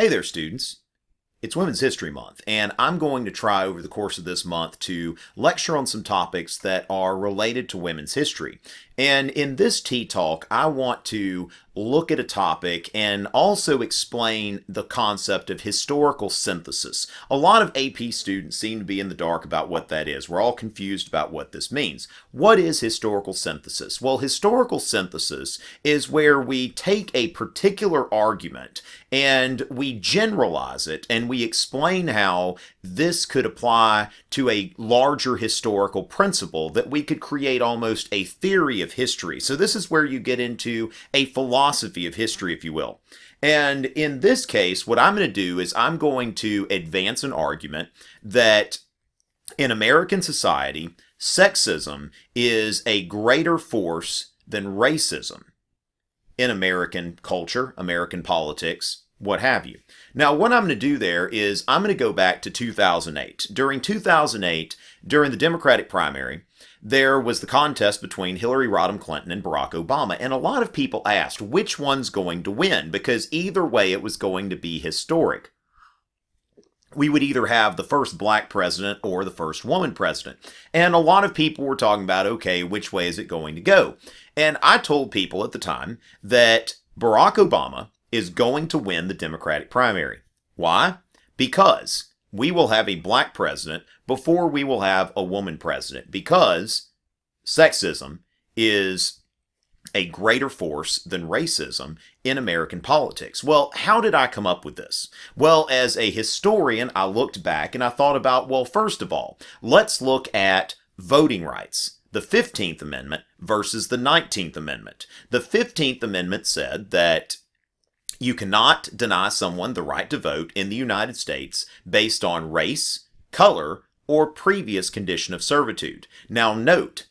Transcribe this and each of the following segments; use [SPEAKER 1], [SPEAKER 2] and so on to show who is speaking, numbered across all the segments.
[SPEAKER 1] Hey there, students. It's Women's History Month, and I'm going to try over the course of this month to lecture on some topics that are related to women's history. And in this tea talk, I want to look at a topic and also explain the concept of historical synthesis. A lot of AP students seem to be in the dark about what that is. We're all confused about what this means. What is historical synthesis? Well, historical synthesis is where we take a particular argument and we generalize it and we explain how this could apply to a larger historical principle, that we could create almost a theory of history. So this is where you get into a philosophy of history, if you will. And in this case, what I'm going to do is I'm going to advance an argument that in American society, sexism is a greater force than racism in American culture, American politics, what have you. Now, what I'm going to do there is I'm going to go back to 2008. During 2008, during the Democratic primary, there was the contest between Hillary Rodham Clinton and Barack Obama, and a lot of people asked which one's going to win, because either way it was going to be historic. We would either have the first black president or the first woman president. And a lot of people were talking about, okay, which way is it going to go? And I told people at the time that Barack Obama is going to win the Democratic primary. Why? Because we will have a black president before we will have a woman president, because sexism is a greater force than racism in American politics. Well, how did I come up with this? Well, as a historian, I looked back and I thought about, well, first of all, let's look at voting rights. The 15th Amendment versus the 19th Amendment. The 15th Amendment said that you cannot deny someone the right to vote in the United States based on race, color, or previous condition of servitude. Now note,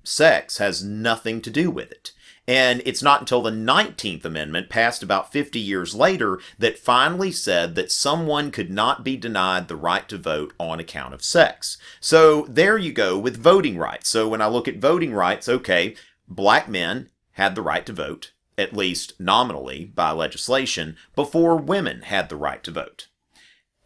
[SPEAKER 1] sex has nothing to do with it. And it's not until the 19th Amendment, passed about 50 years later, that finally said that someone could not be denied the right to vote on account of sex. So there you go with voting rights. So when I look at voting rights, okay, black men had the right to vote, at least nominally by legislation, before women had the right to vote.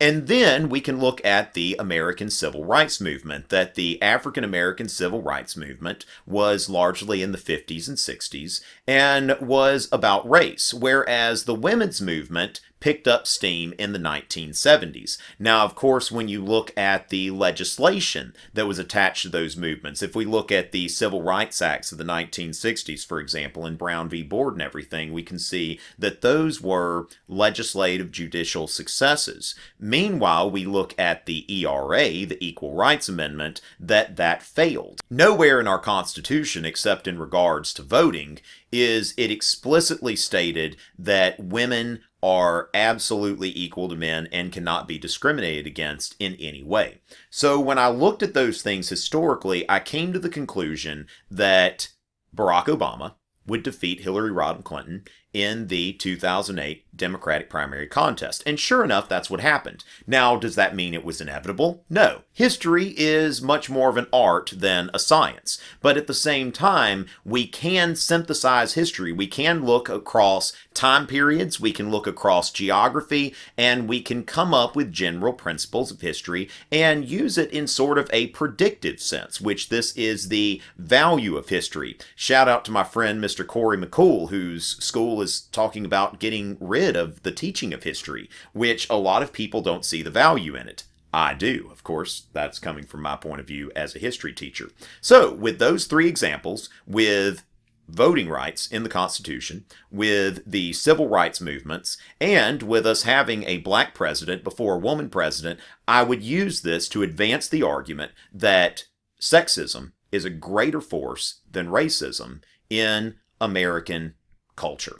[SPEAKER 1] And then we can look at the American Civil Rights Movement, that the African American Civil Rights Movement was largely in the 50s and 60s and was about race, whereas the women's movement picked up steam in the 1970s. Now, of course, when you look at the legislation that was attached to those movements, if we look at the Civil Rights Acts of the 1960s, for example, in Brown v. Board and everything, we can see that those were legislative judicial successes. Meanwhile, we look at the ERA, the Equal Rights Amendment, that failed. Nowhere in our Constitution, except in regards to voting, is it explicitly stated that women are absolutely equal to men and cannot be discriminated against in any way. So when I looked at those things historically, I came to the conclusion that Barack Obama would defeat Hillary Rodham Clinton in the 2008 Democratic primary contest. And sure enough, that's what happened. Now, does that mean it was inevitable? No. History is much more of an art than a science. But at the same time, we can synthesize history. We can look across time periods, we can look across geography, and we can come up with general principles of history and use it in sort of a predictive sense, which this is the value of history. Shout out to my friend, Mr. Corey McCool, whose school is talking about getting rid of the teaching of history, which a lot of people don't see the value in it. I do, of course. That's coming from my point of view as a history teacher. So, with those three examples, with voting rights in the Constitution, with the civil rights movements, and with us having a black president before a woman president, I would use this to advance the argument that sexism is a greater force than racism in American culture.